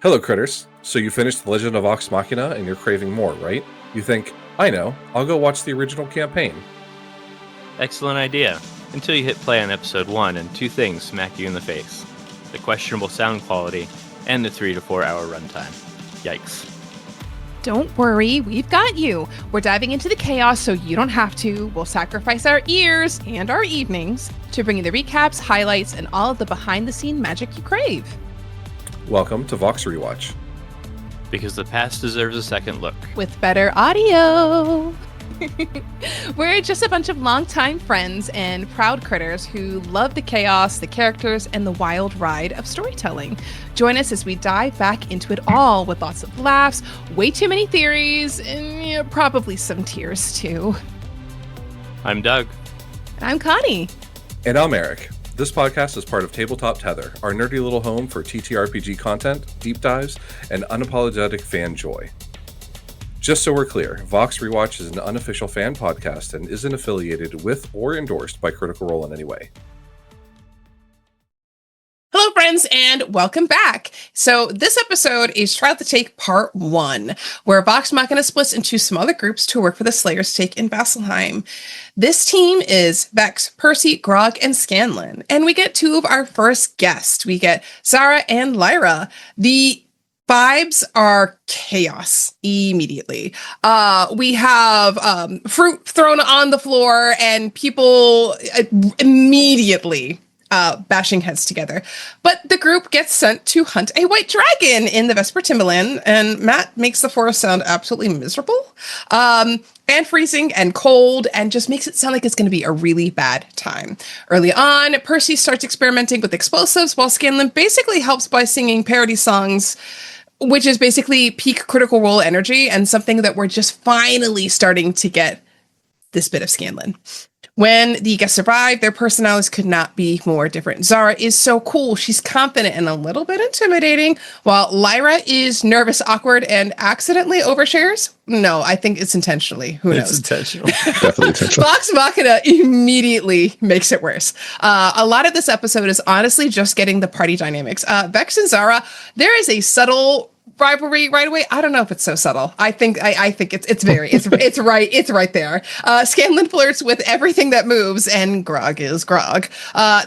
Hello, critters. So you finished The Legend of Vox Machina and you're craving more, right? You think, I know, I'll go watch the original campaign. Excellent idea. Until you hit play on episode 1 and two things smack you in the face. The questionable sound quality and the 3 to 4 hour runtime. Yikes. Don't worry, we've got you. We're diving into the chaos so you don't have to. We'll sacrifice our ears and our evenings to bring you the recaps, highlights, and all of the behind-the-scene magic you crave. Welcome to Vox Rewatch. Because the past deserves a second look. With better audio. We're just a bunch of longtime friends and proud critters who love the chaos, the characters, and the wild ride of storytelling. Join us as we dive back into it all with lots of laughs, way too many theories, and probably some tears too. I'm Doug. And I'm Connie. And I'm Eric. This podcast is part of Tabletop Tether, our nerdy little home for TTRPG content, deep dives, and unapologetic fan joy. Just so we're clear, Vox Rewatch is an unofficial fan podcast and isn't affiliated with or endorsed by Critical Role in any way. Hello, friends, and welcome back. So this episode is Trial to Take Part 1, where Vox Machina splits into smaller groups to work for the Slayer's Take in Vasselheim. This team is Vex, Percy, Grog, and Scanlan. And we get two of our first guests. We get Zhara and Lyra. The vibes are chaos immediately. We have fruit thrown on the floor and people immediately bashing heads together. But the group gets sent to hunt a white dragon in the Vesper Timberland, and Matt makes the forest sound absolutely miserable, and freezing and cold, and just makes it sound like it's going to be a really bad time. Early on, Percy starts experimenting with explosives, while Scanlan basically helps by singing parody songs, which is basically peak Critical Role energy, and something that we're just finally starting to get this bit of Scanlan. When the guests arrive, their personalities could not be more different. Zhara is so cool. She's confident and a little bit intimidating, while Lyra is nervous, awkward, and accidentally overshares. No, I think it's intentionally. Who knows? It's intentional. Definitely intentional. Vox Machina immediately makes it worse. A lot of this episode is honestly just getting the party dynamics. Vex and Zhara, there is a subtle rivalry right away. I don't know if it's so subtle. I think it's right there. Scanlan flirts with everything that moves, and Grog is Grog.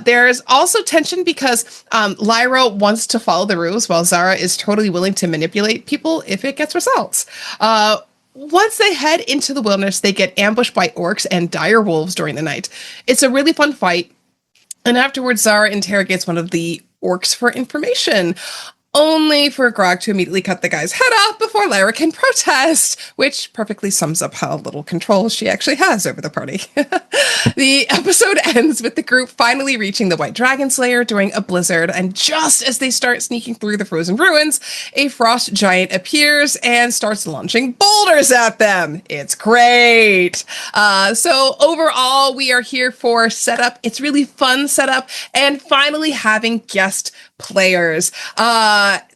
There's also tension because Lyra wants to follow the rules, while Zhara is totally willing to manipulate people if it gets results. Once they head into the wilderness, they get ambushed by orcs and dire wolves during the night. It's a really fun fight, and afterwards, Zhara interrogates one of the orcs for information, only for Grog to immediately cut the guy's head off before Lyra can protest, which perfectly sums up how little control she actually has over the party. The episode ends with the group finally reaching the White Dragon Slayer during a blizzard, and just as they start sneaking through the frozen ruins, a frost giant appears and starts launching boulders at them. It's great. So overall, we are here for setup. It's really fun setup, and finally having guest players.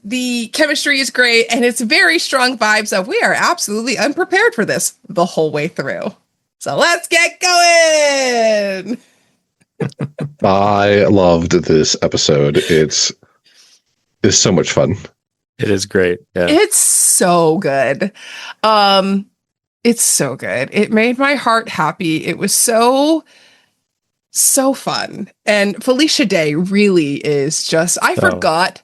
The chemistry is great, and it's very strong vibes of we are absolutely unprepared for this the whole way through. So let's get going. I loved this episode. It's so much fun. It is great. Yeah. It's so good. It's so good. It made my heart happy. It was so fun. And Felicia Day really is just, I forgot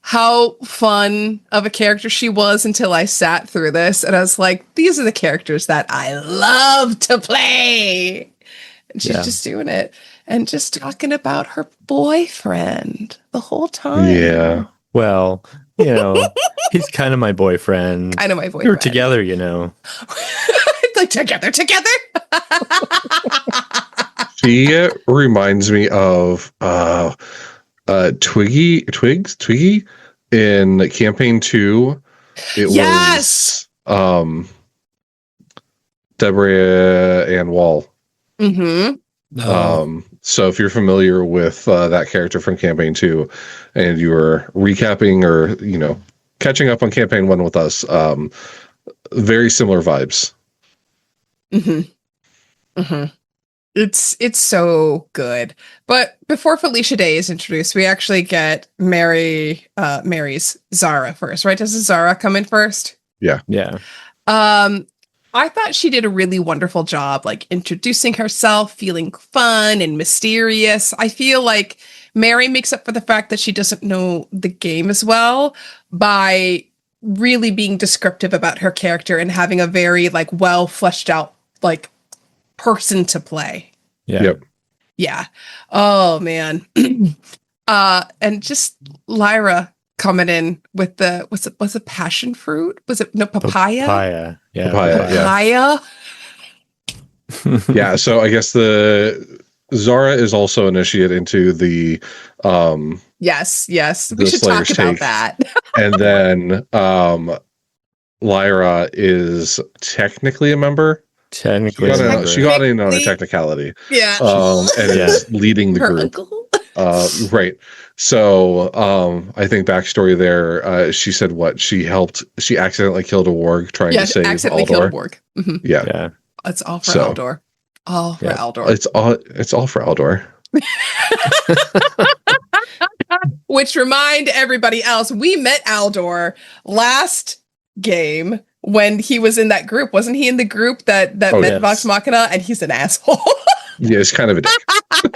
how fun of a character she was until I sat through this. And I was like, these are the characters that I love to play. And she's just doing it and just talking about her boyfriend the whole time. Yeah. Well, he's kind of my boyfriend. Kind of my boyfriend. We were together, Like together. She reminds me of Twiggy in campaign 2. It was Deborah Ann Wall. Mm-hmm. So if you're familiar with that character from campaign 2 and you were recapping or catching up on campaign 1 with us, very similar vibes. It's so good. But before Felicia Day is introduced, we actually get Mary's Zhara first, right? Doesn't Zhara come in first? Yeah. I thought she did a really wonderful job, like introducing herself, feeling fun and mysterious. I feel like Mary makes up for the fact that she doesn't know the game as well by really being descriptive about her character and having a very like well fleshed out like person to play. Yeah. Yep. Yeah. Oh man. And just Lyra coming in with the was it passion fruit? Was it no papaya? Papaya. Yeah. Papaya, yeah. Papaya. Yeah, so I guess the Zara is also initiate into the Yes. The We should talk Slayer's about take. that. and then Lyra is technically a member. Technically, She got in on a Technically. technicality. Yeah. And is leading the Her group. uncle. Right. So I think backstory there, she said she accidentally killed a warg trying to save accidentally Aldor. killed a Borg. Mhm. Yeah. Yeah. It's all for So, Aldor. All for yeah. Aldor. It's all for Aldor. Which remind everybody else, we met Aldor last game when he was in that group. Wasn't he in the group that met yes. Vox Machina? And he's an asshole. Yeah, it's kind of a dick.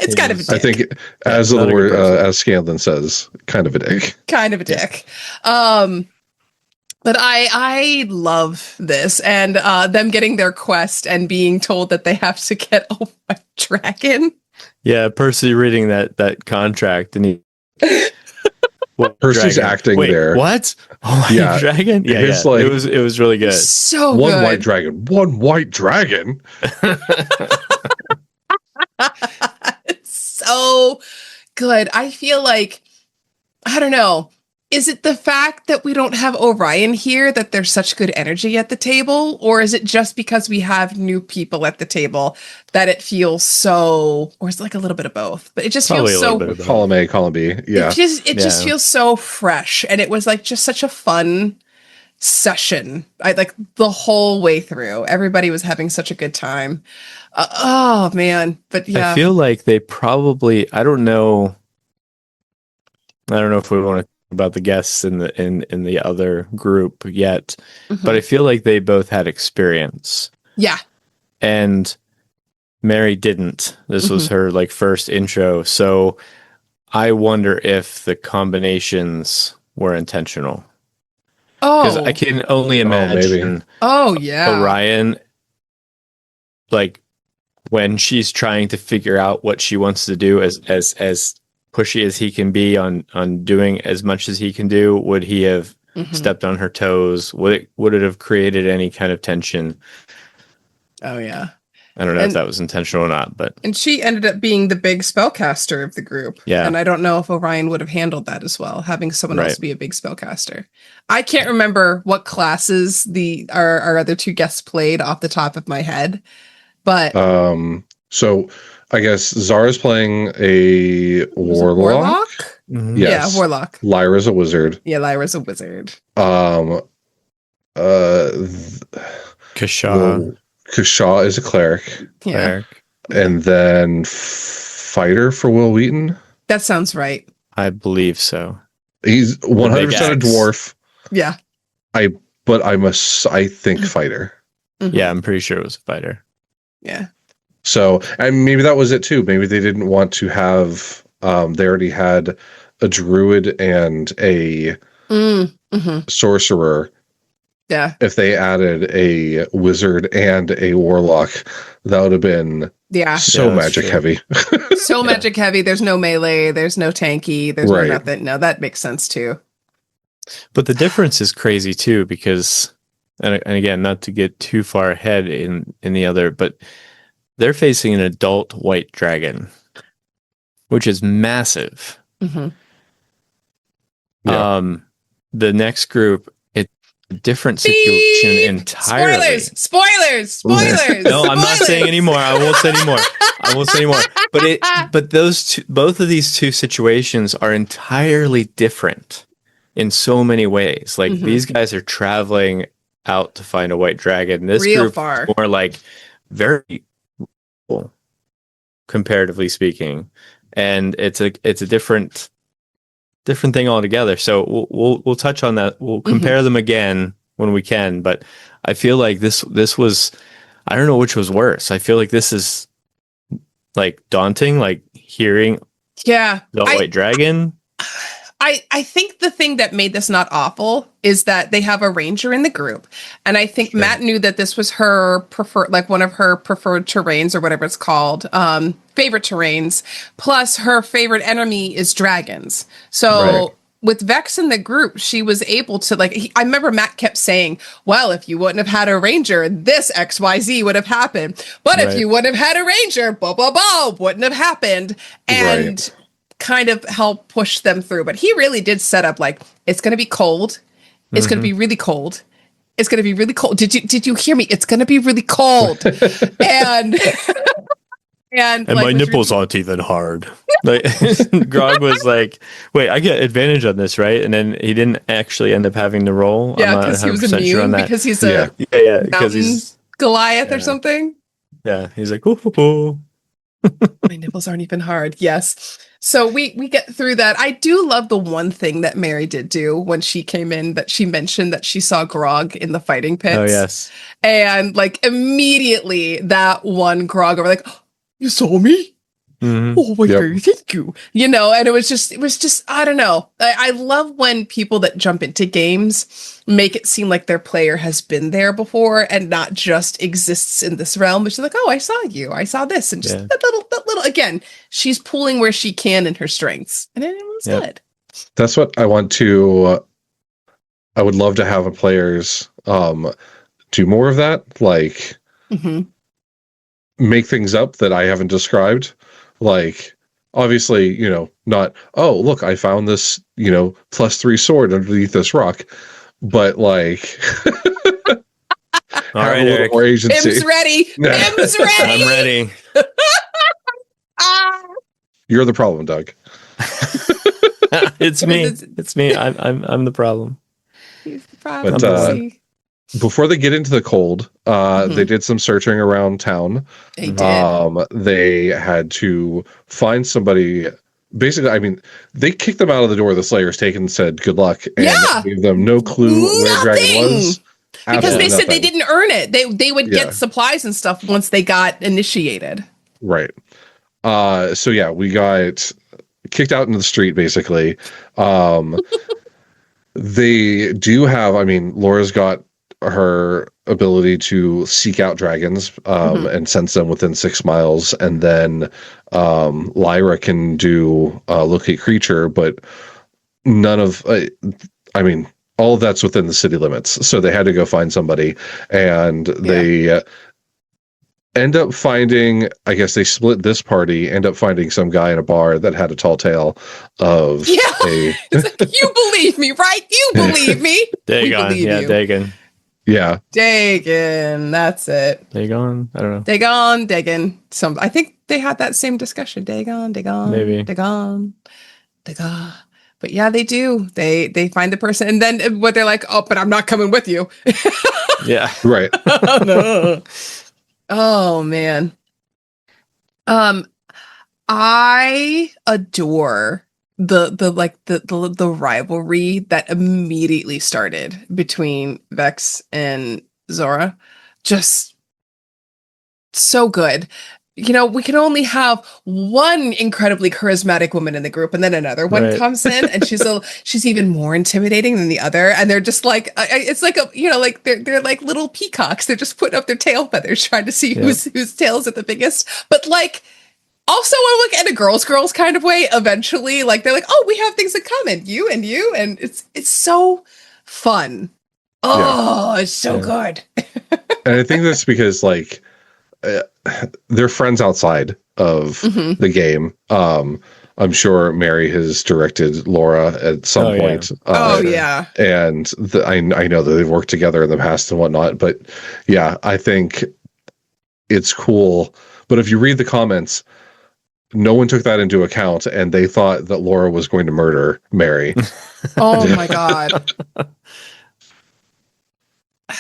It's kind of a dick. I think as not the a good word person. as Scanlan says, kind of a dick. Kind of a dick. But I love this and them getting their quest and being told that they have to get a white dragon. Yeah. Percy reading that contract and he. What, Percy's dragon? acting Wait, there. What? Oh, white Yeah. dragon? Yeah, It's yeah. like- It was really good. So One good. white dragon. One white dragon. It's so good. I feel like, I don't know. Is it the fact that we don't have Orion here that there's such good energy at the table? Or is it just because we have new people at the table that it feels so, or is it like a little bit of both? But it just Probably feels a little so, bit of both. Column A, column B. Yeah. it just Yeah. feels so fresh. And it was like just such a fun session. I like the whole way through. Everybody was having such a good time. Oh man. But yeah. I feel like they probably. I don't know if we want to talk about the guests in the other group yet, Mhm. but I feel like they both had experience, Yeah. and Mary didn't. This was her like first intro, so I wonder if the combinations were intentional. Because Oh. I can only imagine Oh yeah. Orion, like when she's trying to figure out what she wants to do, as pushy as he can be on doing as much as he can do, would he have Mhm. stepped on her toes? Would it have created any kind of tension? Oh yeah. I don't know if And- that was intentional or not, but And she ended up being the big spellcaster of the group. Yeah. And I don't know if Orion would have handled that as well, having someone else Right. be a big spellcaster. I can't remember what classes our other two guests played off the top of my head, but So I guess Zara's playing a was it warlock. Mhm. Yes. Yeah, warlock. Lyra's a wizard. Yeah, Lyra's a wizard. Kashaw, Kashaw is a cleric. Yeah, cleric. And then fighter for Will Wheaton. that sounds right. I believe so. He's 100% a axe. dwarf, Yeah. but I think fighter. Mhm. Yeah, I'm pretty sure it was a fighter. Yeah. So, and maybe that was it too. Maybe they didn't want to have, they already had a druid and a Mm-hmm. sorcerer. Yeah. If they added a wizard and a warlock, that would have been Yeah. so Yeah, that's magic true. heavy. So magic heavy. There's no melee. There's no tanky. There's Right. no nothing. No, that makes sense too. But the difference is crazy too, because, and again, not to get too far ahead in the other, but they're facing an adult white dragon, which is massive. Mm-hmm. Yeah. The next group, it's a different situation entirely. Spoilers. No, I'm not saying anymore. I won't say anymore. But both of these two situations are entirely different in so many ways. Like Mhm. these guys are traveling out to find a white dragon. This Real group far. is more like very cool. comparatively speaking, and it's a different thing altogether. So we'll touch on that. We'll compare them again when we can, but I feel like this was, I don't know which was worse. I feel like this is like daunting, like hearing Yeah. the white dragon. I think the thing that made this not awful is that they have a ranger in the group. And I think Matt knew that this was her preferred, like one of her preferred terrains or whatever it's called, favorite terrains. Plus her favorite enemy is dragons. So with Vex in the group, she was able to I remember Matt kept saying, well, if you wouldn't have had a ranger, this XYZ would have happened. But if you wouldn't have had a ranger, blah, blah, blah, wouldn't have happened. And kind of help push them through. But he really did set up like, it's going to be cold. It's going to be really cold. It's going to be really cold. Did you hear me? It's going to be really cold. and like, my nipples aren't even hard. Like Grog was like, wait, I get advantage on this, right? And then he didn't actually end up having to roll. Yeah, because he was immune sure because he's a because he's Goliath or something. Yeah, he's like, ooh. My nipples aren't even hard. Yes. So we get through that. I do love the one thing that Mary did do when she came in, that she mentioned that she saw Grog in the fighting pits. Oh, yes. And like immediately that one Grog over like, oh, you saw me? Oh my God, thank you. You know, and it was just, I don't know. I love when people that jump into games make it seem like their player has been there before and not just exists in this realm. But she's like, oh, I saw you. I saw this. And just that little, again, she's pulling where she can in her strengths. And it was good. That's what I want to, I would love to have a players do more of that. Like, make things up that I haven't described. Like, obviously, you know, not, oh, look, I found this, you know, +3 sword underneath this rock. But like, all right, Eric. More agency. Tim's ready. Tim's ready. I'm ready. You're the problem, Doug. It's me. It's me. I'm the problem. He's the problem. But, before they get into the cold, they did some searching around town. They did. They had to find somebody. Basically, I mean, they kicked them out of the door. The Slayer's taken and said, good luck. And gave them no clue where Dragon was. Because they said they didn't earn it. They would get supplies and stuff once they got initiated. Right. So, yeah, we got kicked out into the street, basically. They do have, I mean, Laura's got her ability to seek out dragons and sense them within 6 miles, and then Lyra can do locate creature, but none of I mean, all of that's within the city limits, so they had to go find somebody, and they end up finding, I guess they split this party, end up finding some guy in a bar that had a tall tale of It's like, you believe me, right? You believe me. Dagon. Yeah, Dagon. Yeah. Dagon, that's it. Dagon, I don't know. Dagon. I think they had that same discussion. Dagon. Maybe. Dagon. But yeah, they do. They find the person, and then what they're like, oh, but I'm not coming with you. Yeah. Right. Oh, no. Oh man. I adore the rivalry that immediately started between Vex and Zhara. Just so good. You know, we can only have one incredibly charismatic woman in the group, and then another one comes in, and she's even more intimidating than the other. And they're just like, it's like like they're like little peacocks. They're just putting up their tail feathers, trying to see whose tails are the biggest. But like, also, like in a girls kind of way, eventually, like they're like, oh, we have things in common, you, and it's so fun. Oh, it's so good. And I think that's because like they're friends outside of the game. I'm sure Mary has directed Laura at some point. And I know that they've worked together in the past and whatnot. But yeah, I think it's cool. But if you read the comments, no one took that into account, and they thought that Laura was going to murder Mary. Oh my God.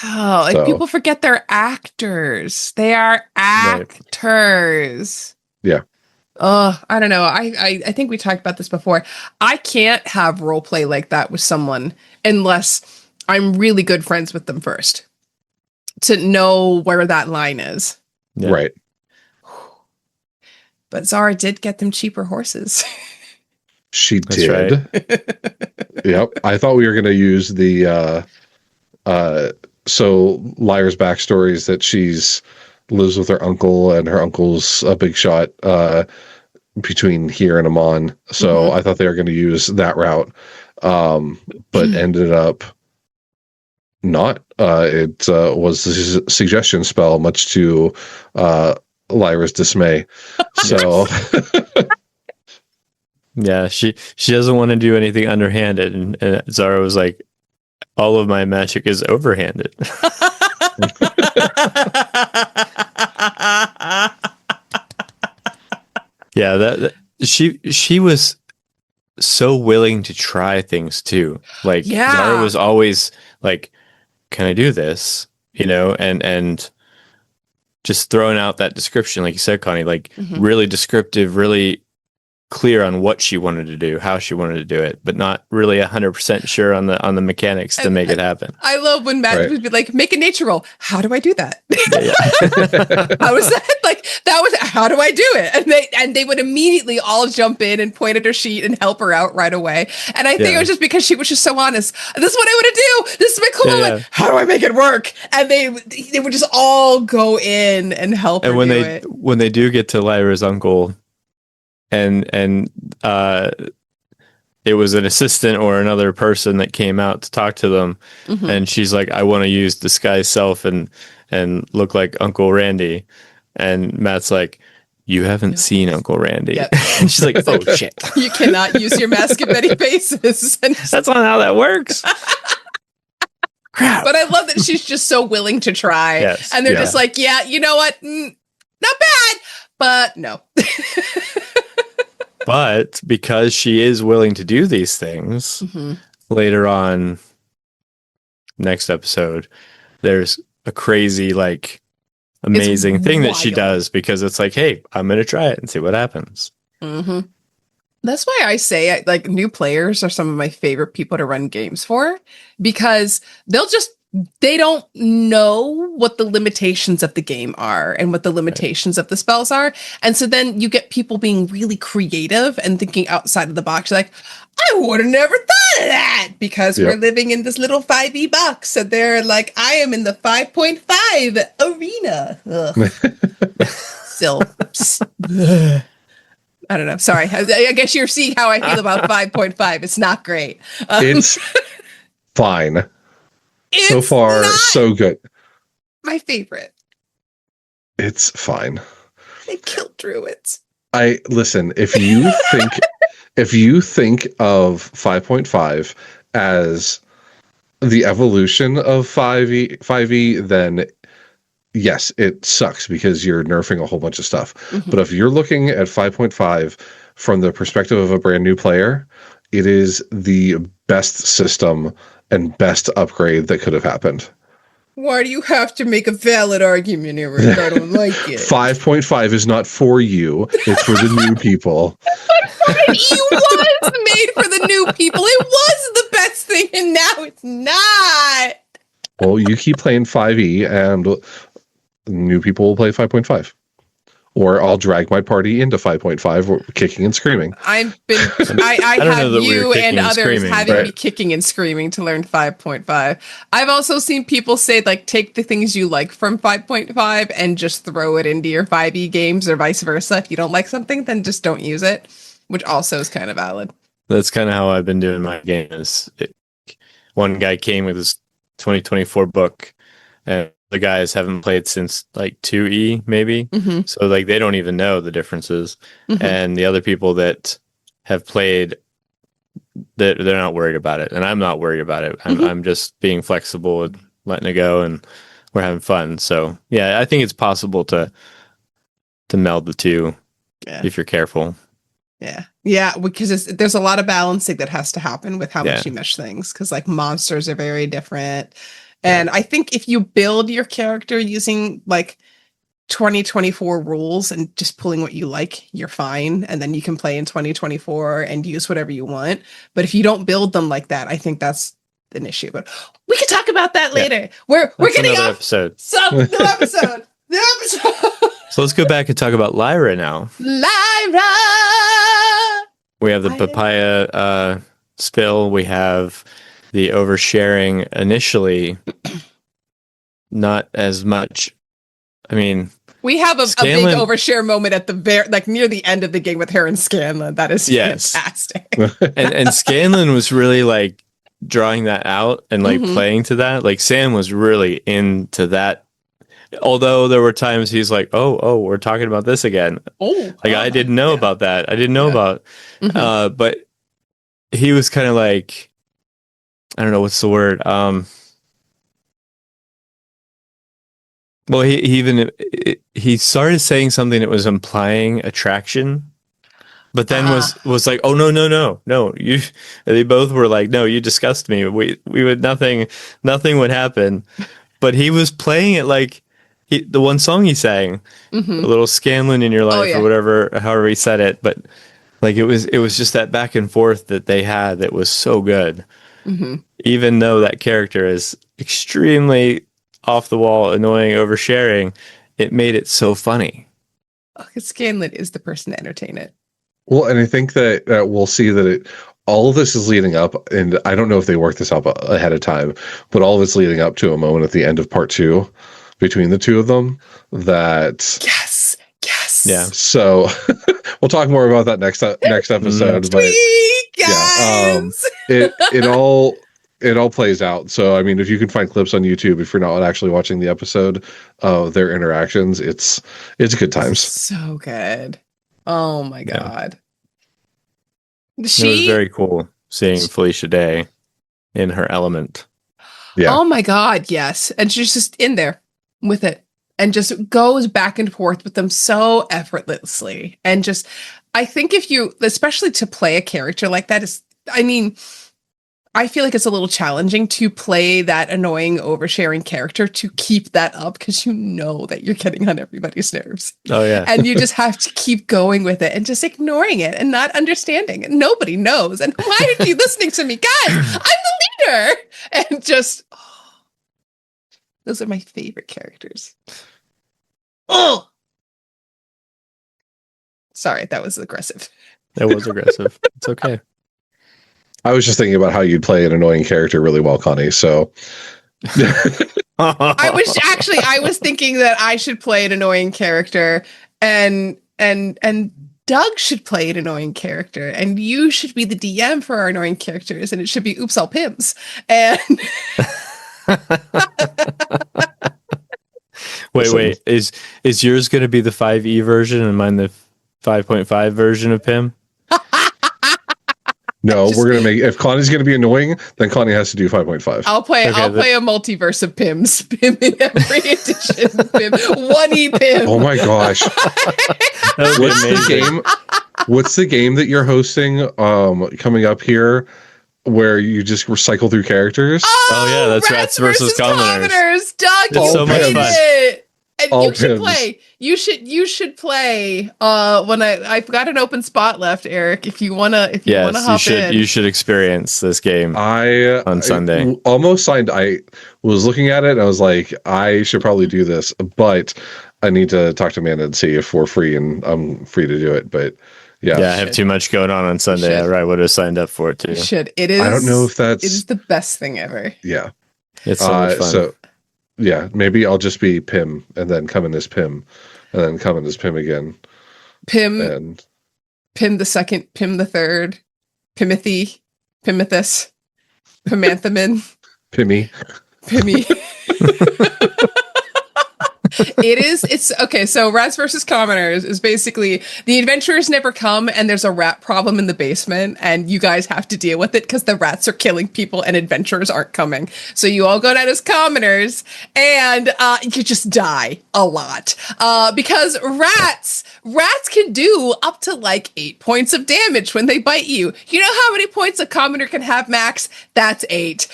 Oh, like people forget they're actors. They are actors. Yeah. I don't know. I think we talked about this before. I can't have role play like that with someone unless I'm really good friends with them first to know where that line is. Yeah. Right. But Zara did get them cheaper horses. She That's did. right. Yep. I thought we were going to use the so Lyra's backstory is that she's lives with her uncle, and her uncle's a big shot between here and Amon. So I thought they were going to use that route, but ended up not. It was the suggestion spell, much to Lyra's dismay. So Yeah, she doesn't want to do anything underhanded, and Zara was like, all of my magic is overhanded. Yeah, that she was so willing to try things too. Like Yeah. Zara was always like, "Can I do this?" You know, and just throwing out that description, like you said, Connie, like really descriptive, really clear on what she wanted to do, how she wanted to do it, but not really 100% sure on the mechanics to make it happen. I love when Matt would be like, make a nature roll. How do I do that? How is that? Like, that was, how do I do it? And they would immediately all jump in and point at her sheet and help her out right away. And I think it was just because she was just so honest. This is what I want to do. This is my cool moment. How do I make it work? And they would just all go in and help her do it. When they do get to Lyra's uncle, and it was an assistant or another person that came out to talk to them, and she's like, I want to use disguise self and look like Uncle Randy, and Matt's like, you haven't seen Uncle Randy. Yep. And she's like, oh shit, you cannot use your mask in many faces. And that's not how that works. Crap. But I love that she's just so willing to try. Yes. And they're just like, yeah, you know what? Not bad, but no. But because she is willing to do these things, later on, next episode, there's a crazy, like, amazing thing that she does, because it's like, hey, I'm going to try it and see what happens. That's why I say, like, new players are some of my favorite people to run games for, because they don't know what the limitations of the game are and what the limitations of the spells are. And so then you get people being really creative and thinking outside of the box. Like, I would have never thought of that, because we're living in this little 5e box. So they're like, I am in the 5.5 arena. Still. I don't know. Sorry. I guess you're seeing how I feel about 5.5. It's not great. It's fine. So far, so good. My favorite. It's fine. They killed druids. Listen, if you think of 5.5 as the evolution of 5e, then yes, it sucks because you're nerfing a whole bunch of stuff. But if you're looking at 5.5 from the perspective of a brand new player, it is the best system and best upgrade that could have happened. Why do you have to make a valid argument, Eric? I don't like it. 5.5 is not for you. It's for the new people. It was made for the new people. It was the best thing, and now it's not. Well, you keep playing 5e, and new people will play 5.5. Or I'll drag my party into 5.5, kicking and screaming. I have you and others having me kicking and screaming to learn 5.5. I've also seen people say, like, take the things you like from 5.5 and just throw it into your 5e games, or vice versa. If you don't like something, then just don't use it, which also is kind of valid. That's kind of how I've been doing my games. One guy came with his 2024 book, and the guys haven't played since like 2E maybe. So like they don't even know the differences. And the other people that have played, they're not worried about it. And I'm not worried about it. I'm just being flexible and letting it go, and we're having fun. So yeah, I think it's possible to meld the two if you're careful. Yeah, because there's a lot of balancing that has to happen with how much you mesh things, because like monsters are very different. And I think if you build your character using like 2024 rules and just pulling what you like, you're fine. And then you can play in 2024 and use whatever you want. But if you don't build them like that, I think that's an issue. But we can talk about that later. We're getting another off episode. some new episode. New episode. So let's go back and talk about Lyra now. Lyra. We have the papaya spill. We have the oversharing initially. Not as much. I mean, we have a big Scanlan, overshare moment at the near the end of the game with her and Scanlan. That is fantastic. and Scanlan was really like drawing that out and like playing to that. Like Sam was really into that. Although there were times he's like, oh, we're talking about this again. I didn't know about that. I didn't know about. But he was kind of like, I don't know what's the word. Well, he started saying something that was implying attraction, but then was like, oh no, you. They both were like, no, you disgust me. We would nothing would happen, but he was playing it like the one song he sang, a little Scanlan in your life or whatever, however he said it, but like it was just that back and forth that they had that was so good, even though that character is extremely off the wall, annoying, oversharing, it made it so funny. Scanlan is the person to entertain it. Well, and I think that we'll see that all of this is leading up, and I don't know if they worked this up ahead of time, but all of it's leading up to a moment at the end of part 2 between the two of them that yes. Yeah. So we'll talk more about that next episode. But it all plays out. So, I mean, if you can find clips on YouTube, if you're not actually watching the episode of their interactions, it's good times. So good. Oh my God. It was very cool seeing Felicia Day in her element. Yeah. Oh my God. Yes. And she's just in there with it and just goes back and forth with them so effortlessly. And just, I think if you, especially to play a character like that I feel like it's a little challenging to play that annoying, oversharing character to keep that up because you know that you're getting on everybody's nerves. Oh, yeah. And you just have to keep going with it and just ignoring it and not understanding. And nobody knows. And why are you listening to me? Guys, I'm the leader. And just, those are my favorite characters. Oh! Sorry, that was aggressive. That was aggressive. It's okay. I was just thinking about how you'd play an annoying character really well, Connie. So I was thinking that I should play an annoying character and Doug should play an annoying character and you should be the DM for our annoying characters and it should be Oops All Pims. And wait. Is yours going to be the 5e version and mine the 5.5 version of Pim? No, we're gonna make. If Connie's gonna be annoying, then Connie has to do 5.5. I'll play a multiverse of Pims. Pim in every edition. Pim, 1E Pim. Oh my gosh! What's the game that you're hosting? Coming up here, where you just recycle through characters. Oh yeah, that's Rats versus Commoners. Doug, it's so much fun. It. And All you should Pims. play. You should play. When I've got an open spot left, Eric. If you wanna hop in, you should experience this game. On Sunday. Almost signed. I was looking at it and I was like, I should probably do this, but I need to talk to Amanda and see if we're free and I'm free to do it. But yeah, I have too much going on Sunday. I would have signed up for it too. You should. It is. I don't know if that's. It is the best thing ever. Yeah, it's so much fun. So yeah, maybe I'll just be Pim and then come in as Pim, and then come in as Pim again. Pim and Pim the second, Pim the third, Pimothy, Pimithus, Pimanthamin, Pimmy. It's okay. So Rats versus Commoners is basically the adventurers never come and there's a rat problem in the basement and you guys have to deal with it because the rats are killing people and adventurers aren't coming. So you all go down as commoners and you just die a lot because rats can do up to like 8 points of damage when they bite you. You know how many points a commoner can have max? That's 8.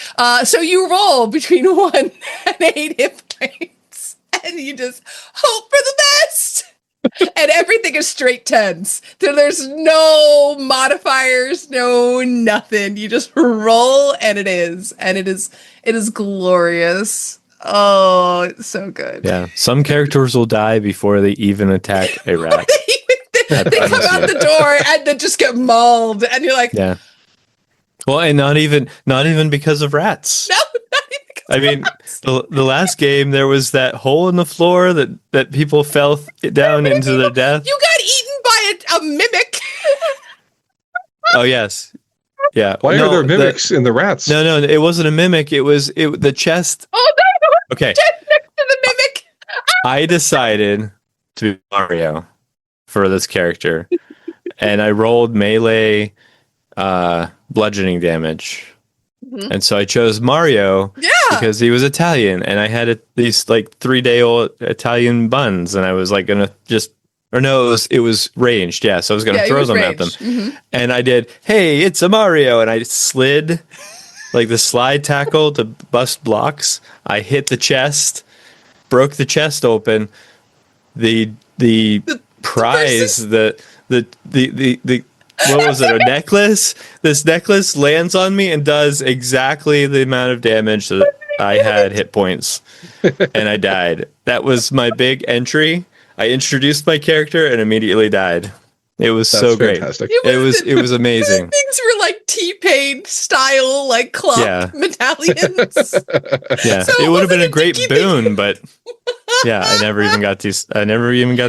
So you roll between 1 and 8 hit points. and you just hope for the best. And everything is straight tens. There's no modifiers, no nothing. You just roll and it is glorious. Oh, it's so good. Yeah. Some characters will die before they even attack a rat. They come out the door and then just get mauled, and you're like, Yeah. Well, and not even because of rats. no, not even because I mean, the last game there was that hole in the floor that people fell down into their death. you got eaten by a mimic. Oh yes, yeah. Why No, are there mimics in the rats? No, it wasn't a mimic. It was the chest. Oh no! Okay, Just next to the mimic. I decided to be Mario for this character, and I rolled melee bludgeoning damage. Mhm. And so I chose Mario Yeah. because he was Italian, and I had these like 3-day-old Italian buns, and I was like gonna it was ranged, yeah. So I was gonna throw them at them, and I did. Hey, it's a Mario, and I slid like the slide tackle to bust blocks. I hit the chest, broke the chest open. The prize, the what was it, a necklace? This necklace lands on me and does exactly the amount of damage that I had hit points, and I died. That was my big entry. I introduced my character and immediately died. It was That's so great. fantastic. It was amazing. Things were like T-Pain style, like clock Yeah. medallions. Yeah, So it it would have been a wasn't a great dinky thing. boon, but yeah, I never even got to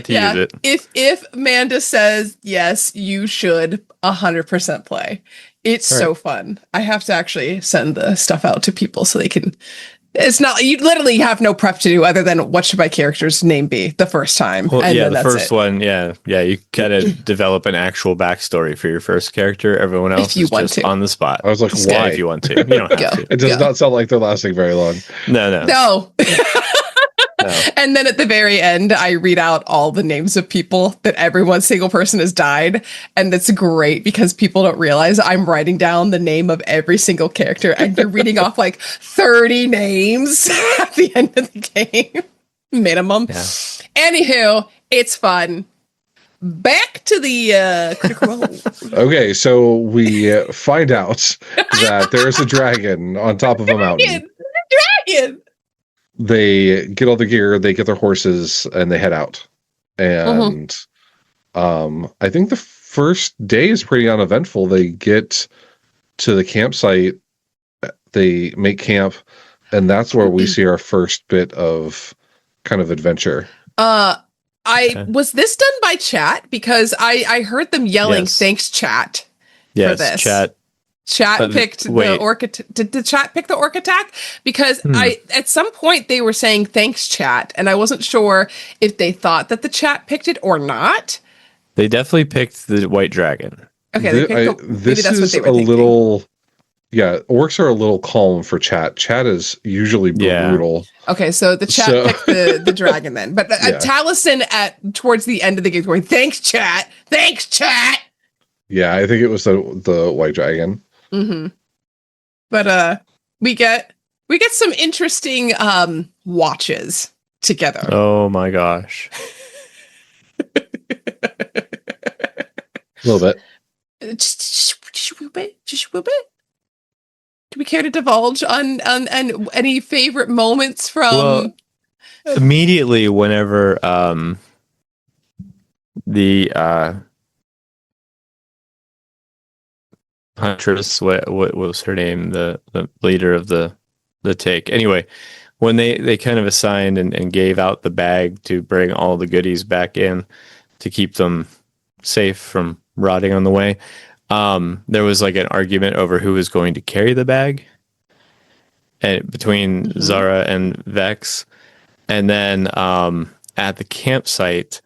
Yeah, use it. if Amanda says yes, you should 100% play. It's All so fun. I have to actually send the stuff out to people so they can. It's not, you literally have no prep to do other than what should my character's name be the first time. Well, and yeah, then the that's first it. one, yeah, you gotta develop an actual backstory for your first character. Everyone else you is want just to. on the spot. I was like, Yeah, why? if you want to, you don't have Yeah. to. It does Yeah. not sound like they're lasting very long. No. No. No. And then at the very end, I read out all the names of people that every single person has died. And that's great because people don't realize I'm writing down the name of every single character and you're reading off like 30 names at the end of the game. Minimum. Yeah. Anywho, it's fun. Back to the Critical Role. Okay, so we find out that there's a dragon on top of a mountain. Dragon! They get all the gear, they get their horses, and they head out. And I think the first day is pretty uneventful. They get to the campsite, they make camp, and that's where we see our first bit of kind of adventure. Was this done by chat? Because I heard them yelling, Yes. thanks, chat. Yes, this. chat. Chat picked the wait. orc. Did the chat pick the orc attack? Because at some point they were saying thanks, chat, and I wasn't sure if they thought that the chat picked it or not. They definitely picked the white dragon. Okay, they picked maybe This that's what is they were a thinking. little. Yeah, orcs are a little calm for chat. Chat is usually Yeah. brutal. Okay, so the chat So- picked the dragon then, but Yeah. Taliesin towards the end of the game going thanks, chat, thanks, chat. Yeah, I think it was the white dragon. Mm-hmm. But we get some interesting watches together. Oh my gosh. A little bit. Just a little bit. Do we care to divulge on any favorite moments from? Well, immediately whenever the huntress, what was her name, the leader of the take, anyway, when they kind of assigned and gave out the bag to bring all the goodies back in to keep them safe from rotting on the way, there was like an argument over who was going to carry the bag, and between Zhara and Vex. And then at the campsite,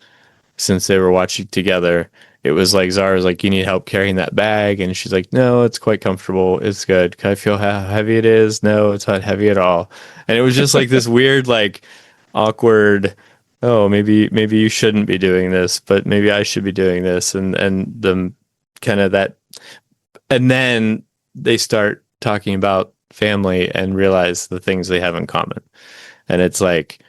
since they were watching together, it was like Zara's like, you need help carrying that bag, and she's like, no, it's quite comfortable, it's good. Can I feel how heavy it is? No, it's not heavy at all. And it was just like this weird, like awkward, oh, maybe you shouldn't be doing this, but maybe I should be doing this, and the kind of that. And then they start talking about family and realize the things they have in common. And it's like,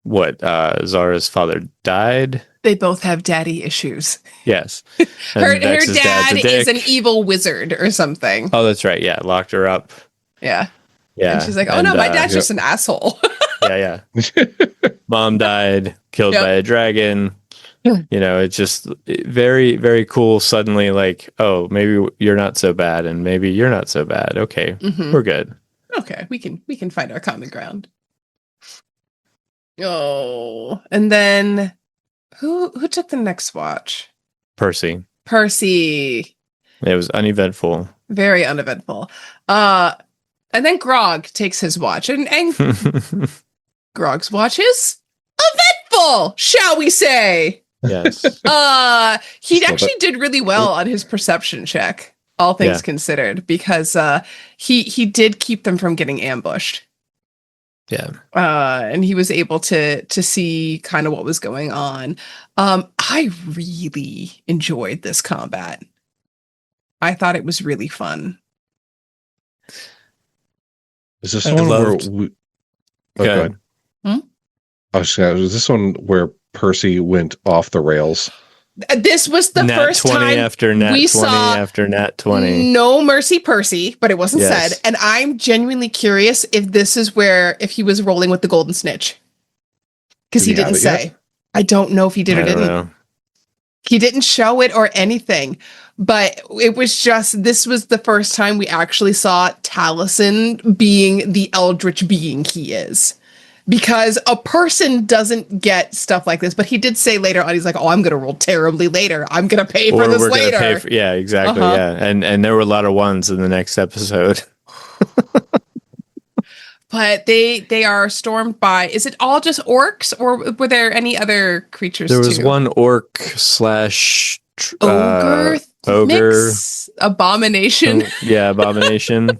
what Zara's father died. They both have daddy issues. Yes. Her And Vex's dad's dad a is an dick. evil wizard or something. Oh, that's right. Yeah, locked her up. Yeah. Yeah. And she's like, oh no, my dad's Yep. just an asshole. Yeah. Mom died, killed Yep. by a dragon. Yeah. You know, it's just very, very cool. Suddenly, like, oh, maybe you're not so bad, and maybe you're not so bad. Okay, Mhm. we're good. Okay, we can find our common ground. Oh, and then who took the next watch? Percy. Percy. It was uneventful. Very uneventful. And then Grog takes his watch, and Grog's watch is eventful, shall we say? Yes. He Stop actually it. did really well on his perception check, all things Yeah. considered, because he did keep them from getting ambushed. Yeah. And he was able to see kind of what was going on. I really enjoyed this combat. I thought it was really fun. Is this I one where loved- we, Go ahead. I was gonna, is this one where Percy went off the rails? This was the Nat first 20 time after Nat we 20 saw after Nat 20. No Mercy Percy, but it wasn't Yes. said. And I'm genuinely curious if this is if he was rolling with the golden snitch. Because Did he he have didn't it yet? say. I don't know if he did or I don't didn't. know. He didn't show it or anything. But it was just, this was the first time we actually saw Taliesin being the eldritch being he is. Because a person doesn't get stuff like this. But he did say later on, he's like, oh, I'm going to roll terribly later. I'm going to pay for this we're gonna later. pay for, yeah, exactly. Uh-huh. Yeah. And there were a lot of ones in the next episode. But they are stormed by, is it all just orcs, or were there any other creatures There was too? one orc slash Ogre, ogre, mix, abomination. abomination,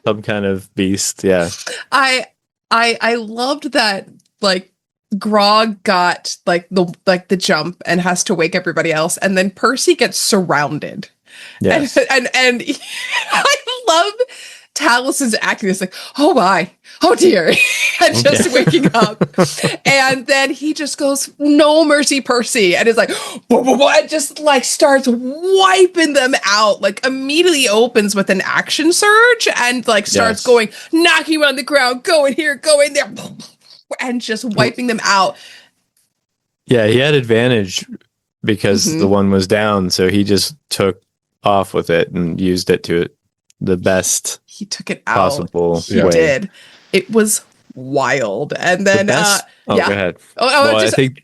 some kind of beast. Yeah, I loved that, like, Grog got the jump and has to wake everybody else, and then Percy gets surrounded. yes, And I love Talison's acting. It's like, oh my, oh dear, and just waking up, and then he just goes, no mercy, Percy, and it's like, whoa, whoa, whoa, and just like starts wiping them out. Like immediately opens with an action surge and like starts Yes. going, knocking around the ground, going here, going there, and just wiping them out. yeah. He had advantage because Mhm. the one was down, so he just took off with it and used it to the best He took it out. possible He way. did. It was wild. And The then, best- yeah. go ahead. Oh, Well, just, I think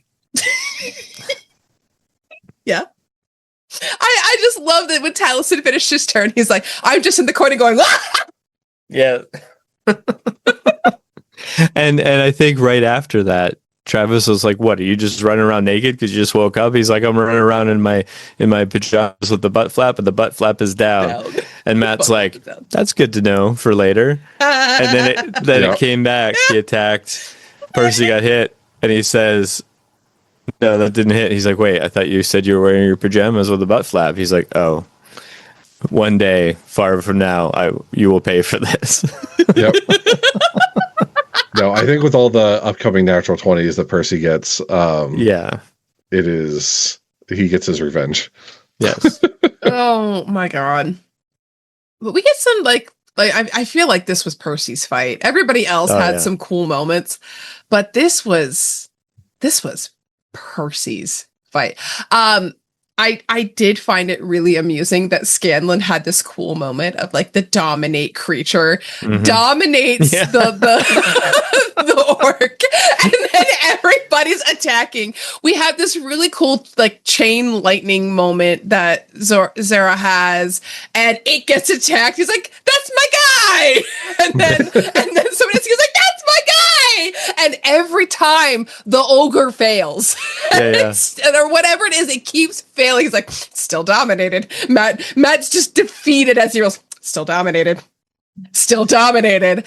yeah. I just love that when Taliesin finished his turn, he's like, I'm just in the corner going, ah! yeah. and I think right after that, Travis was like, "What? Are you just running around naked because you just woke up?" He's like, "I'm running around in my pajamas with the butt flap, and the butt flap is down." Down. And Matt's like, "That's good to know for later." And then Yep. it came back. He attacked. Percy got hit, and he says, "No, that didn't hit." He's like, "Wait, I thought you said you were wearing your pajamas with a butt flap." He's like, "Oh, one day, far from now, you will pay for this." Yep. No, I think with all the upcoming natural 20s that Percy gets, Yeah. it is, he gets his revenge. Yes. Oh my god. But we get some I feel like this was Percy's fight. Everybody else Oh, had yeah. some cool moments, but this was Percy's fight. I did find it really amusing that Scanlan had this cool moment of like the dominate creature Mhm. dominates Yeah. the orc, and then everybody's attacking. We have this really cool like chain lightning moment that Zara has, and it gets attacked. He's like, "That's my guy," and then somebody else goes like, "That's my guy," and every time the ogre fails, Yeah. or whatever it is, it keeps failing. He's like, "Still dominated." Matt's just defeated as he goes, "Still dominated." Still dominated.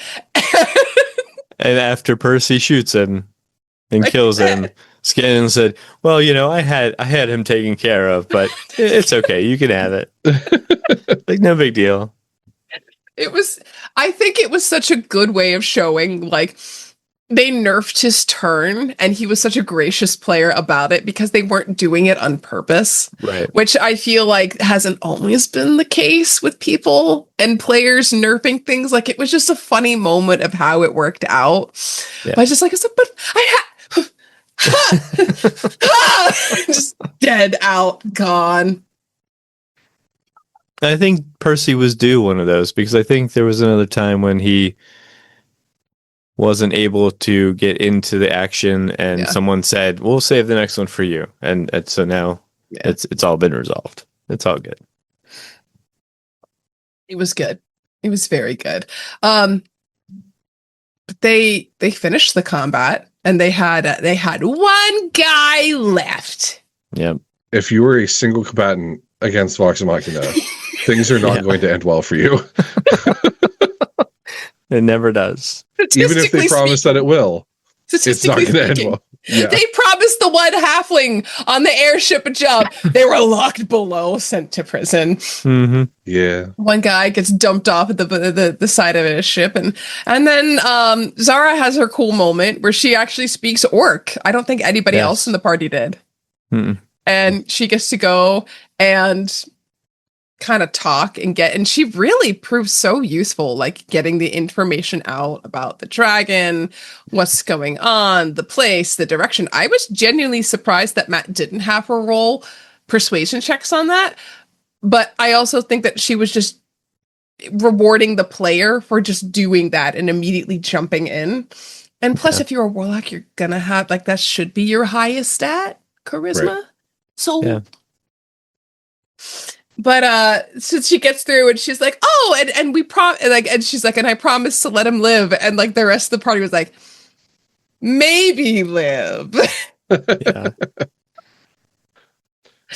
And after Percy shoots him and Like kills him, that. Scanlan said, "Well, I had him taken care of, but it's okay. You can have it. Like no big deal." I think it was such a good way of showing like they nerfed his turn, and he was such a gracious player about it because they weren't doing it on purpose. Right. Which I feel like hasn't always been the case with people and players nerfing things. Like, it was just a funny moment of how it worked out. Yeah. But I just like, I said, but just dead out, gone. I think Percy was due one of those because I think there was another time when he wasn't able to get into the action and someone said, we'll save the next one for you. And so now it's all been resolved. It's all good. It was good. It was very good. But they finished the combat and they had one guy left. Yep. If you were a single combatant against Vox Machina, things are not going to end well for you. It never does. Even if they promise that it will, it's not going to end well. Yeah. They promised the one halfling on the airship a job. They were locked below, sent to prison. Mm-hmm. Yeah. One guy gets dumped off at the side of a ship, and then Zhara has her cool moment where she actually speaks Orc. I don't think anybody else in the party did. Mm-mm. And she gets to go and kind of talk and she really proves so useful, like getting the information out about the dragon, what's going on, the place, the direction. I was genuinely surprised that Matt didn't have her roll persuasion checks on that, but I also think that she was just rewarding the player for just doing that and immediately jumping in. And plus, if you're a warlock, you're gonna have, like, that should be your highest stat, charisma. Right. So but so she gets through and she's like, oh, and we and she's like, and I promised to let him live, and like the rest of the party was like, maybe live. Yeah.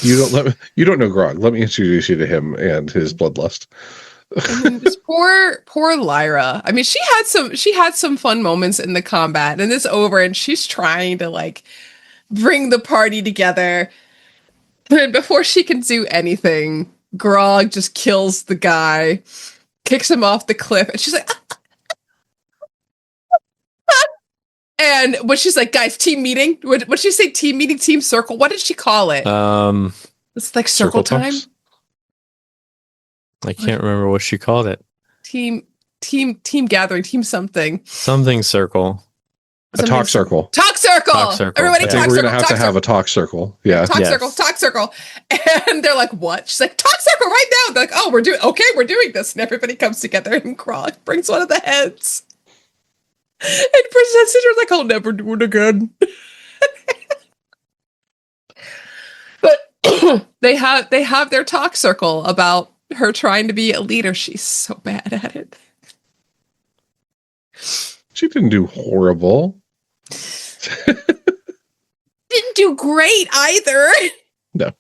You don't know Grog. Let me introduce you to him and his bloodlust. And then this poor Lyra. I mean, she had some fun moments in the combat, and it's over, and she's trying to like bring the party together. And before she can do anything, Grog just kills the guy, kicks him off the cliff, and she's like, and when she's like, guys, team meeting. What she say? Team meeting, team circle. What did she call it? It's like circle time. Talks? I can't remember what she called it. Team gathering, team something. Something circle. A talk circle. Talk circle. Talk circle. Everybody, Yeah. I think talk we're circle. going to have to have a talk circle. Yeah. Talk circle. Talk circle. And they're like, what? She's like, talk circle right now. They're like, oh, we're doing this. And everybody comes together, and Grog brings one of the heads. And Princess Citra's like, I'll never do it again. But they have their talk circle about her trying to be a leader. She's so bad at it. She didn't do horrible. Didn't do great either. No.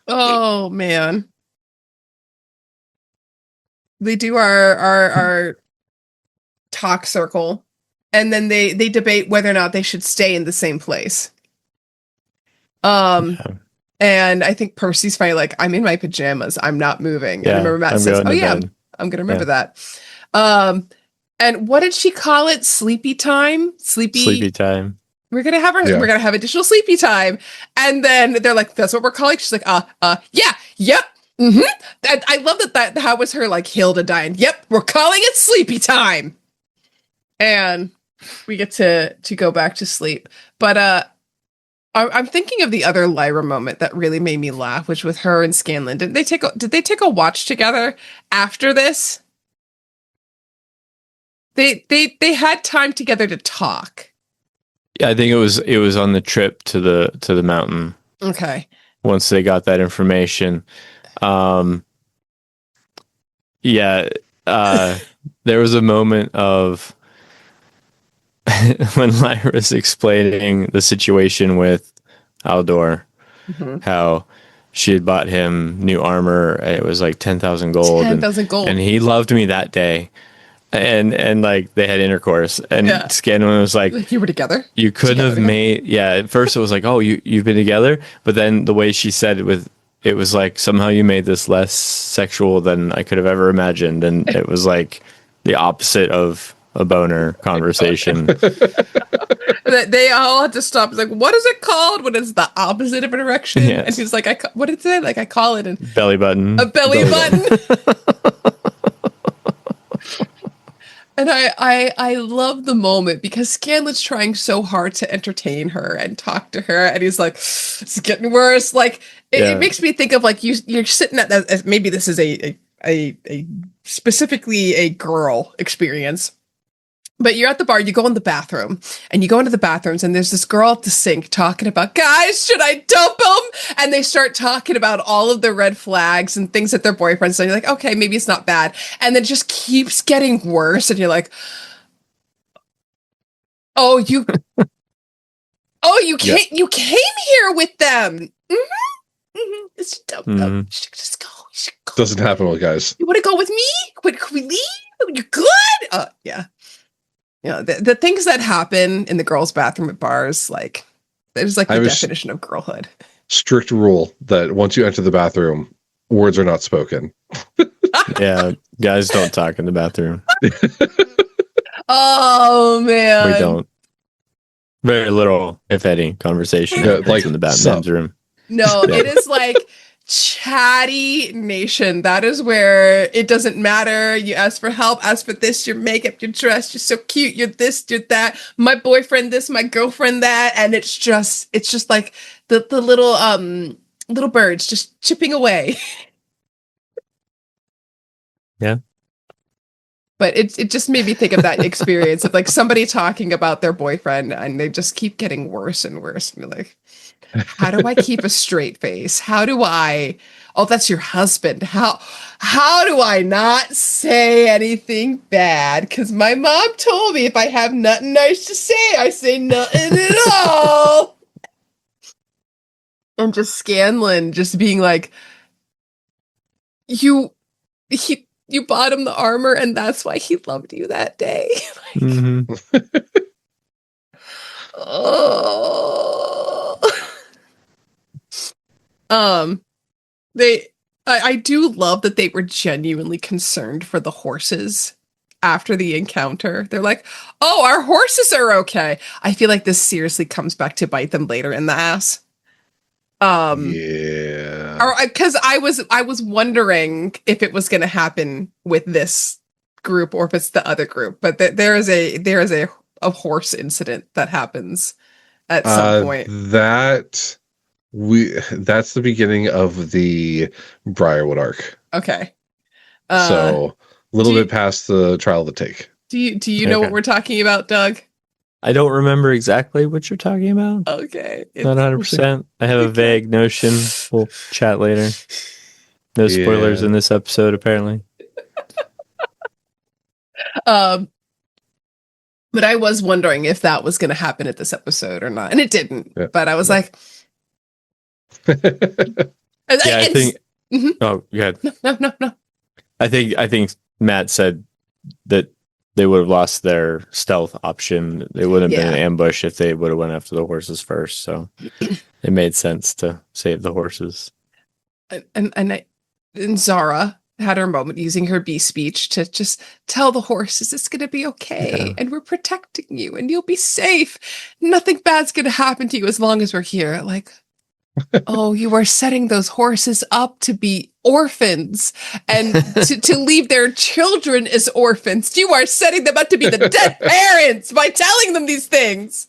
Oh man. They do our talk circle, and then they debate whether or not they should stay in the same place. And I think Percy's finally like, I'm in my pajamas. I'm not moving. Yeah, and I remember Matt says, oh yeah, I'm going to remember that. And what did she call it? Sleepy time? Sleepy time. We're going to have we're going to have additional sleepy time. And then they're like, that's what we're calling. She's like, yeah, yep. Mm-hmm. I love that was her like Hilda dying. Yep. We're calling it sleepy time. And we get to go back to sleep. But, I'm thinking of the other Lyra moment that really made me laugh, which with her and Scanlan. Did they take a watch together after this? They had time together to talk. Yeah, I think it was on the trip to the mountain. Okay. Once they got that information. There was a moment of when Lyra's explaining the situation with Aldor, how she had bought him new armor, and it was like 10,000 gold. 10,000 gold. And he loved me that day. And like they had intercourse, and Scanlan was like, you were together? You couldn't have made, at first it was like, oh, you've been together. But then the way she said it was like, somehow you made this less sexual than I could have ever imagined. And it was like the opposite of a boner conversation. They all had to stop. It's like, what is it called when it's the opposite of an erection? Yes. And he's like, what did it say? Like, I call it Belly button. a belly button. And I love the moment because Scanlan's trying so hard to entertain her and talk to her, and he's like, "It's getting worse." Like it makes me think of like you're sitting at that. Maybe this is a specifically a girl experience. But you're at the bar, you go in the bathroom, and you go into the bathrooms, and there's this girl at the sink talking about, guys, should I dump them? And they start talking about all of the red flags and things that their boyfriends say. You're like, okay, maybe it's not bad. And then it just keeps getting worse, and you're like, you came here with them. It's dump them. You should just go. You should go. Doesn't happen with guys. You want to go with me? Could we leave? You're good? Yeah. You know, the things that happen in the girls' bathroom at bars, like, there's like the definition of girlhood. Strict rule that once you enter the bathroom, words are not spoken. Yeah, guys don't talk in the bathroom. Oh, man. We don't. Very little, if any, conversation like in the bathroom's room. No, it is like chatty nation. That is where it doesn't matter. You ask for help, ask for this, your makeup, your dress, you're so cute, you're this, you're that, my boyfriend this, my girlfriend that, and it's just like the little birds just chipping away. Yeah. But it just made me think of that experience of like somebody talking about their boyfriend and they just keep getting worse and worse. And you're like, how do I keep a straight face? How do I, that's your husband. How do I not say anything bad? Because my mom told me if I have nothing nice to say, I say nothing at all. And just Scanlan just being like, you bought him the armor and that's why he loved you that day. I do love that they were genuinely concerned for the horses after the encounter. They're like, oh, our horses are okay. I feel like this seriously comes back to bite them later in the ass. Yeah. Or because I was wondering if it was going to happen with this group or if it's the other group, but there is a horse incident that happens at some point. That's the beginning of the Briarwood arc. Okay. So a little bit past the trial of the take. Do you know what we're talking about, Doug? I don't remember exactly what you're talking about. Okay. Not 100%. I have a vague notion. We'll chat later. No spoilers in this episode, apparently. But I was wondering if that was going to happen at this episode or not. And it didn't. Yeah. But I was like... I think... Mm-hmm. Oh, go ahead. No. I think Matt said that they would have lost their stealth option. It wouldn't have been an ambush if they would have went after the horses first. So it made sense to save the horses. And Zhara had her moment using her bee speech to just tell the horses it's going to be okay. Yeah. And we're protecting you and you'll be safe. Nothing bad's going to happen to you as long as we're here. Like, oh, you are setting those horses up to be orphans and to leave their children as orphans. You are setting them up to be the dead parents by telling them these things.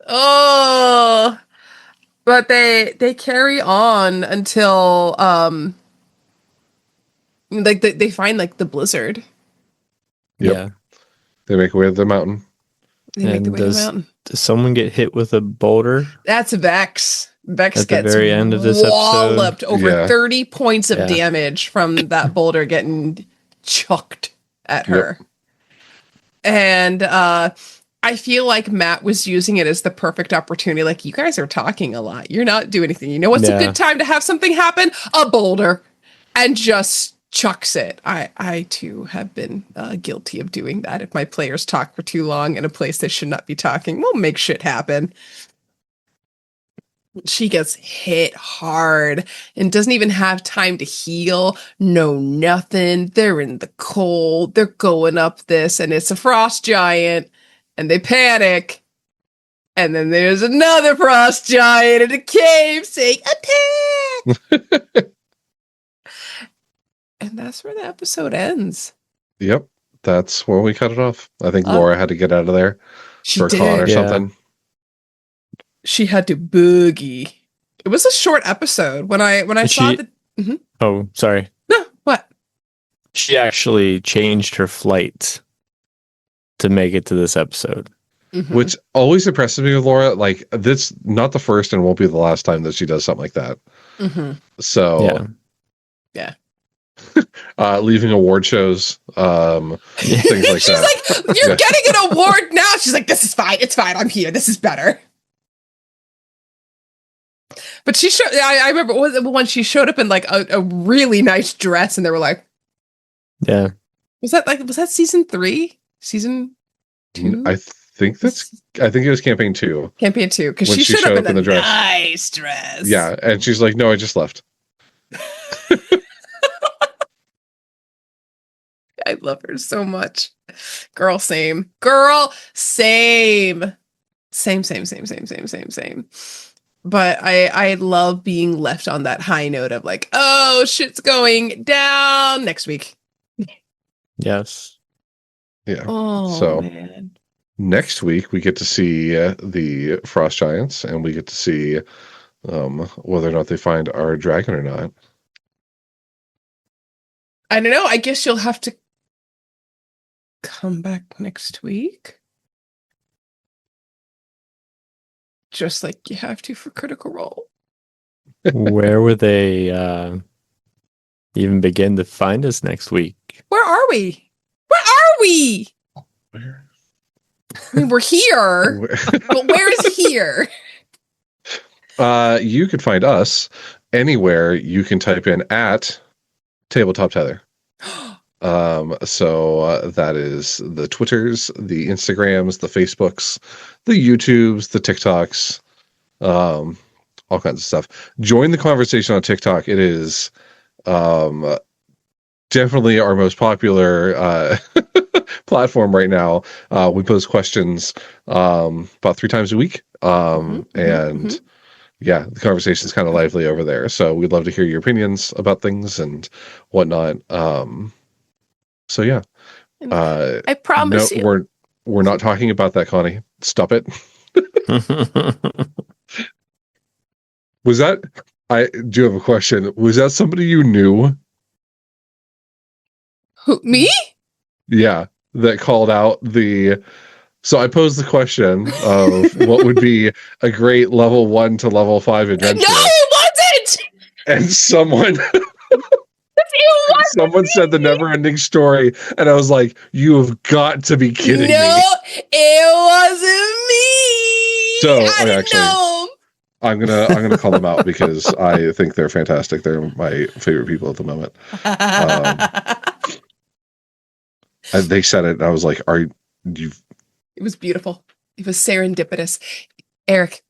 Oh, but they carry on until like they find like the blizzard. Yep. Yeah, they make away to the mountain. Does someone get hit with a boulder? That's Vex. Vex at gets the very end of this walloped episode. Over 30 points of damage from that boulder getting chucked at her. Yep. And I feel like Matt was using it as the perfect opportunity. Like, you guys are talking a lot. You're not doing anything. You know what's a good time to have something happen? A boulder. And just chucks it. I too have been guilty of doing that. If my players talk for too long in a place they should not be talking, we'll make shit happen. She gets hit hard and doesn't even have time to heal. No, nothing. They're in the cold. They're going up this, and it's a frost giant, and they panic. And then there's another frost giant in a cave saying, attack! And that's where the episode ends. Yep. That's where we cut it off. I think Oh. Laura had to get out of there She for a con or did. Yeah. something. She had to boogie. It was a short episode. When I saw She- the Oh, sorry. no, what? She actually changed her flight to make it to this episode. Mhm. Which always impresses me with Laura. Like, this not the first and won't be the last time that she does something like that. Mhm. So, Yeah. leaving award shows, things like She's that. like, you're Yeah. getting an award now. She's like, this is fine. It's fine. I'm here. This is better. But she showed. I remember when she showed up in like a really nice dress, and they were like, Yeah. was that season 3? Season 2? I think it was campaign 2. Campaign 2, because when she showed up in the a dress. nice dress. Yeah, and she's like, "No, I just left." I love her so much. Girl, same. Girl, same. Same. But I love being left on that high note of like, oh, shit's going down next week. Yes. Yeah. Oh, So- man. Next week we get to see the Frost Giants, and we get to see whether or not they find our dragon or not. I don't know. I guess you'll have to come back next week. Just like you have to for Critical Role. Where would they even begin to find us next week? Where are we? Where are we? Where? I mean, we're here, but where is here? You can find us anywhere. You can type in at Tabletop Tether. So that is the Twitters, the Instagrams, the Facebooks, the YouTubes, the TikToks, all kinds of stuff. Join the conversation on TikTok. It is definitely our most popular platform right now. We post questions about 3 times a week. And yeah, the conversation is kind of lively over there. So we'd love to hear your opinions about things and whatnot. So yeah, I promise no, you. we're not talking about that, Connie. Stop it. Was that? I do have a question. Was that somebody you knew? Who, me? Yeah, that called out the. So I posed the question of what would be a great level 1 to level 5 adventure, No, it wasn't. and someone It wasn't. someone said the never-ending story, and I was like, "You have got to be kidding No, me!" it wasn't me. So, I didn't actually- know. I'm gonna call them out because I think they're fantastic. They're my favorite people at the moment. And they said it, and I was like, "Are you?" It was beautiful. It was serendipitous. Eric,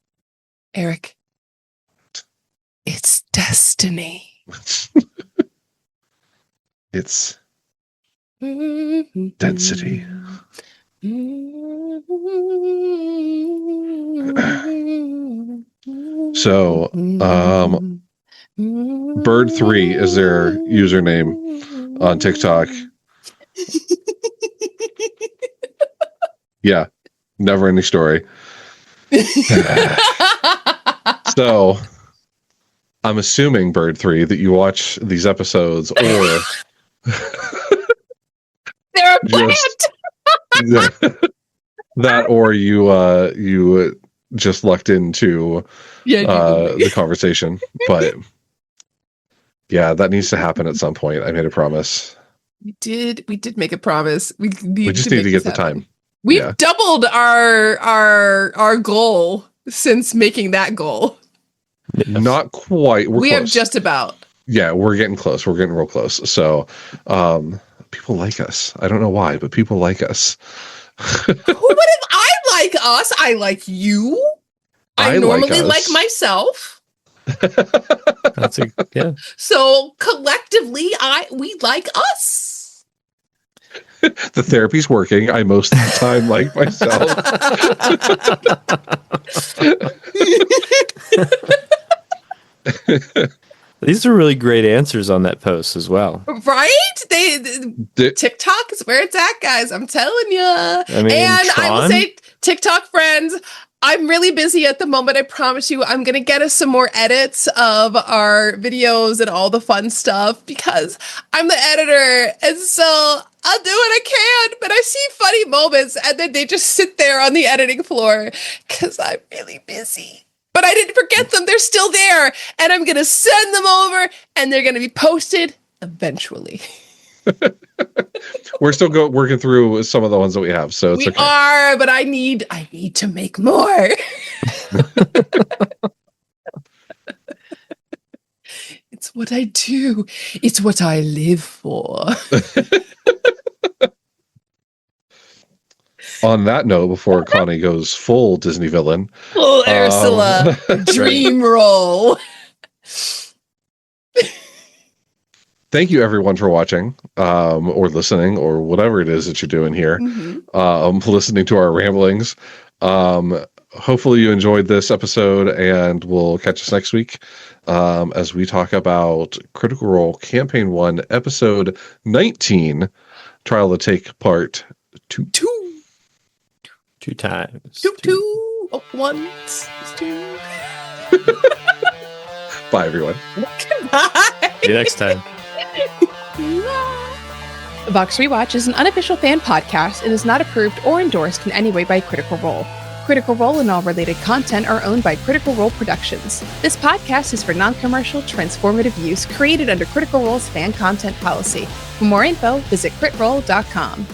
it's destiny. It's density. So, Bird3 is their username on TikTok. Yeah, never ending story. So, I'm assuming Bird3 that you watch these episodes, or They're a plant. that, or you just lucked into the conversation. But yeah, that needs to happen at some point. I made a promise. We did make a promise. We just need to get the time. We've doubled our goal since making that goal. Not quite. We're we close. have just about. Yeah, we're getting close. We're getting real close. So, people like us. I don't know why, but people like us. Who would have? I like us. I like you. I like normally us. like myself. That's yeah. So collectively, we like us. The therapy's working. I most of the time like myself. These are really great answers on that post as well. Right? TikTok is where it's at, guys. I'm telling you. I mean, and I will Tron? say, TikTok friends, I'm really busy at the moment. I promise you, I'm going to get us some more edits of our videos and all the fun stuff because I'm the editor. And so I'll do what I can, but I see funny moments and then they just sit there on the editing floor because I'm really busy. But I didn't forget them. They're still there. And I'm going to send them over and they're going to be posted eventually. We're still working through some of the ones that we have. So it's okay. Are, but I need to make more. It's what I do. It's what I live for. On that note, before Connie goes full Disney villain, Full Ursula dream roll. Thank you everyone for watching, or listening, or whatever it is that you're doing here. Listening to our ramblings. Hopefully you enjoyed this episode, and we'll catch us next week as we talk about Critical Role Campaign 1, Episode 19, Trial to Take Part 2. Two times. Two. Oh, once. Two. Bye, everyone. Bye. See you next time. Vox Rewatch is an unofficial fan podcast and is not approved or endorsed in any way by Critical Role. Critical Role and all related content are owned by Critical Role Productions. This podcast is for non-commercial, transformative use created under Critical Role's fan content policy. For more info, visit critrole.com.